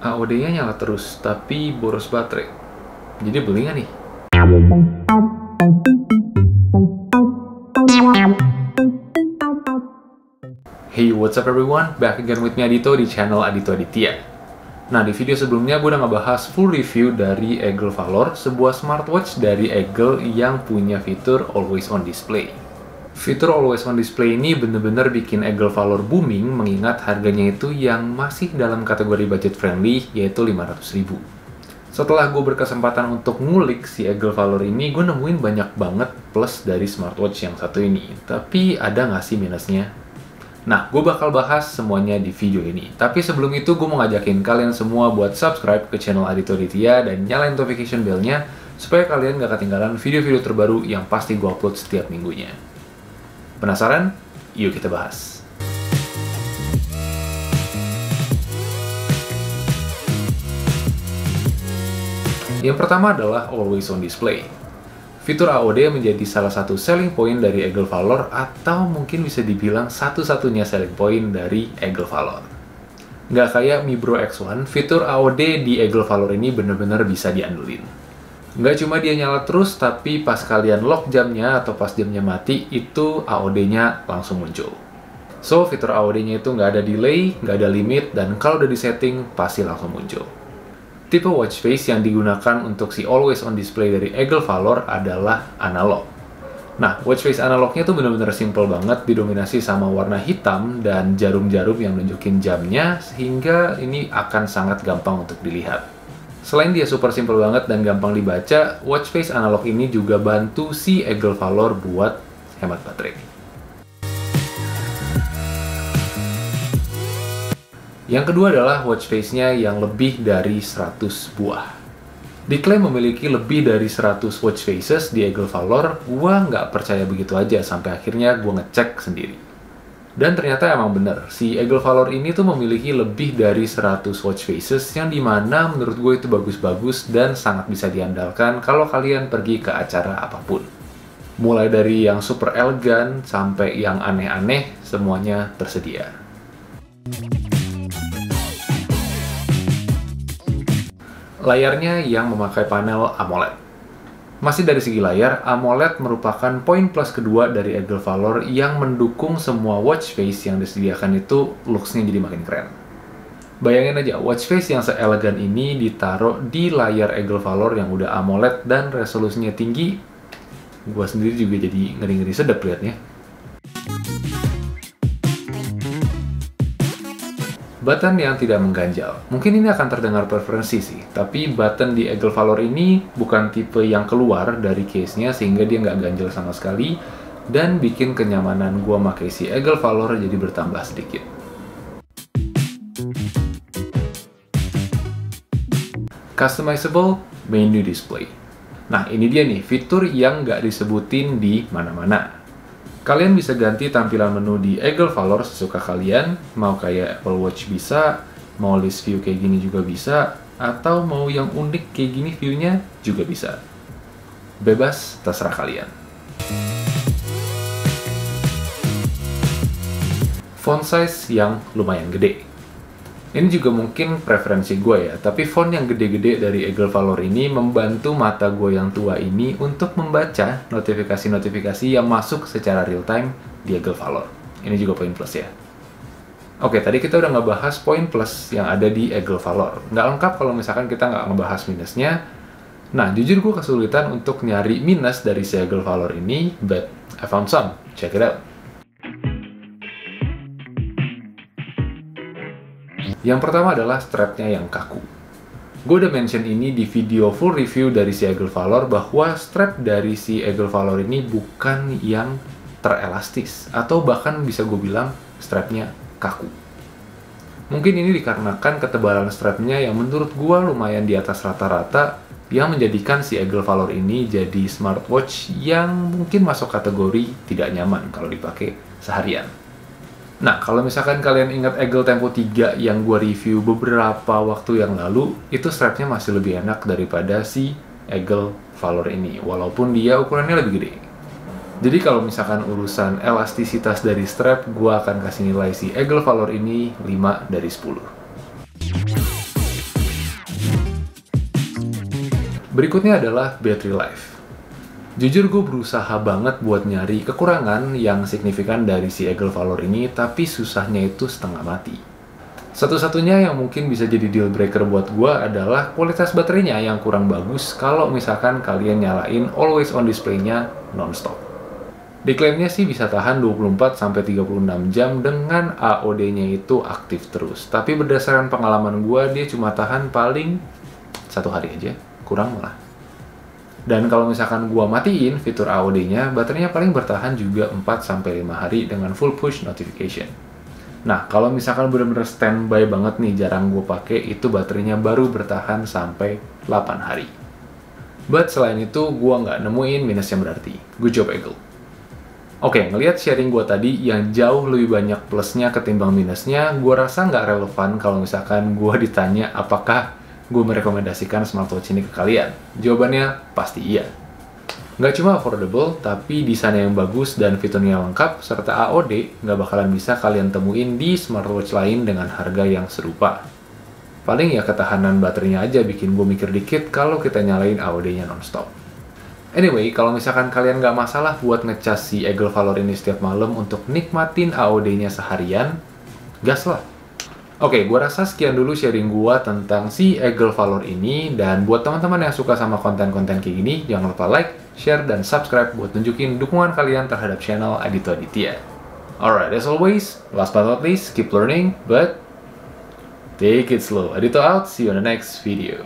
AOD-nya nyala terus, tapi boros baterai. Jadi beli nggak nih? Hey, what's up everyone? Back again with me Adito di channel Adito Aditya. Nah, di video sebelumnya gue udah ngebahas full review dari Eagle Valor, sebuah smartwatch dari Eagle yang punya fitur Always On Display. Fitur Always On Display ini bener-bener bikin Eagle Valor booming, mengingat harganya itu yang masih dalam kategori budget friendly, yaitu 500.000. Setelah gue berkesempatan untuk ngulik si Eagle Valor ini, gue nemuin banyak banget plus dari smartwatch yang satu ini. Tapi ada nggak sih minusnya? Nah, gue bakal bahas semuanya di video ini. Tapi sebelum itu, gue mau ngajakin kalian semua buat subscribe ke channel Adito Aditya dan nyalain notification bell-nya supaya kalian gak ketinggalan video-video terbaru yang pasti gue upload setiap minggunya. Penasaran? Yuk kita bahas. Yang pertama adalah Always On Display. Fitur AOD menjadi salah satu selling point dari Eagle Valor, atau mungkin bisa dibilang satu-satunya selling point dari Eagle Valor. Nggak kayak Mi Bro X1, fitur AOD di Eagle Valor ini bener-bener bisa diandelin. Nggak cuma dia nyala terus, tapi pas kalian lock jamnya atau pas jamnya mati, itu AOD-nya langsung muncul. So, fitur AOD-nya itu nggak ada delay, nggak ada limit, dan kalau udah disetting, pasti langsung muncul. Tipe watch face yang digunakan untuk si Always On Display dari Eagle Valor adalah analog. Nah, watch face analognya tuh bener-bener simple banget, didominasi sama warna hitam dan jarum-jarum yang nunjukin jamnya, sehingga ini akan sangat gampang untuk dilihat. Selain dia super simple banget dan gampang dibaca, watch face analog ini juga bantu si Eagle Valor buat hemat baterai. Yang kedua adalah watch face-nya yang lebih dari 100 buah. Diklaim memiliki lebih dari 100 watch faces di Eagle Valor, gua nggak percaya begitu aja sampai akhirnya gua ngecek sendiri. Dan ternyata emang bener, si Eagle Valor ini tuh memiliki lebih dari 100 watch faces yang dimana menurut gue itu bagus-bagus dan sangat bisa diandalkan kalau kalian pergi ke acara apapun. Mulai dari yang super elegan sampai yang aneh-aneh, semuanya tersedia. Layarnya yang memakai panel AMOLED. Masih dari segi layar, AMOLED merupakan poin plus kedua dari Eagle Valor yang mendukung semua watch face yang disediakan itu looks-nya jadi makin keren. Bayangin aja, watch face yang seelegan ini ditaruh di layar Eagle Valor yang udah AMOLED dan resolusinya tinggi. Gua sendiri juga jadi ngeri-ngeri sedap liatnya. Button yang tidak mengganjal. Mungkin ini akan terdengar preferensi sih, tapi button di Eagle Valor ini bukan tipe yang keluar dari case-nya sehingga dia nggak ganjal sama sekali dan bikin kenyamanan gua pakai si Eagle Valor jadi bertambah sedikit. Customizable menu display. Nah, ini dia nih fitur yang nggak disebutin di mana-mana. Kalian bisa ganti tampilan menu di Eagle Valor sesuka kalian, mau kayak Apple Watch bisa, mau list view kayak gini juga bisa, atau mau yang unik kayak gini view-nya juga bisa. Bebas, terserah kalian. Font size yang lumayan gede. Ini juga mungkin preferensi gue ya, tapi font yang gede-gede dari Eagle Valor ini membantu mata gue yang tua ini untuk membaca notifikasi-notifikasi yang masuk secara real time di Eagle Valor. Ini juga poin plus ya. Oke, tadi kita udah ngebahas poin plus yang ada di Eagle Valor. Nggak lengkap kalau misalkan kita nggak ngebahas minusnya. Nah, jujur gue kesulitan untuk nyari minus dari si Eagle Valor ini, but I found some. Check it out. Yang pertama adalah strapnya yang kaku. Gue udah mention ini di video full review dari si Eagle Valor bahwa strap dari si Eagle Valor ini bukan yang terelastis, atau bahkan bisa gue bilang strapnya kaku. Mungkin ini dikarenakan ketebalan strapnya yang menurut gue lumayan di atas rata-rata, yang menjadikan si Eagle Valor ini jadi smartwatch yang mungkin masuk kategori tidak nyaman kalau dipakai seharian. Nah, kalau misalkan kalian ingat Eagle Tempo 3 yang gue review beberapa waktu yang lalu, itu strapnya masih lebih enak daripada si Eagle Valor ini, walaupun dia ukurannya lebih gede. Jadi kalau misalkan urusan elastisitas dari strap, gue akan kasih nilai si Eagle Valor ini 5 dari 10. Berikutnya adalah battery life. Jujur gue berusaha banget buat nyari kekurangan yang signifikan dari si Eagle Valor ini, tapi susahnya itu setengah mati. Satu-satunya yang mungkin bisa jadi deal breaker buat gue adalah kualitas baterainya yang kurang bagus kalau misalkan kalian nyalain always on display-nya non-stop. Diklaimnya sih bisa tahan 24-36 jam dengan AOD-nya itu aktif terus. Tapi berdasarkan pengalaman gue, dia cuma tahan paling 1 hari aja, kurang malah. Dan kalau misalkan gue matiin fitur AOD-nya, baterainya paling bertahan juga 4-5 hari dengan full push notification. Nah, kalau misalkan bener-bener standby banget nih, jarang gue pakai, itu baterainya baru bertahan sampai 8 hari. But selain itu, gue nggak nemuin minusnya berarti. Good job, Eagle. Oke, ngelihat sharing gue tadi yang jauh lebih banyak plusnya ketimbang minusnya, gue rasa nggak relevan kalau misalkan gue ditanya apakah gue merekomendasikan smartwatch ini ke kalian. Jawabannya pasti iya. Nggak cuma affordable, tapi desainnya yang bagus dan fiturnya lengkap, serta AOD nggak bakalan bisa kalian temuin di smartwatch lain dengan harga yang serupa. Paling ya ketahanan baterainya aja bikin gue mikir dikit kalau kita nyalain AOD-nya nonstop. Anyway, kalau misalkan kalian nggak masalah buat ngecas si Eagle Valor ini setiap malam untuk nikmatin AOD-nya seharian, gas lah. Oke, gue rasa sekian dulu sharing gue tentang si Eagle Valor ini, dan buat teman-teman yang suka sama konten-konten kayak gini, jangan lupa like, share, dan subscribe buat nunjukin dukungan kalian terhadap channel Adito Aditya. Alright, as always, last but not least, keep learning, but take it slow. Adito out, see you on the next video.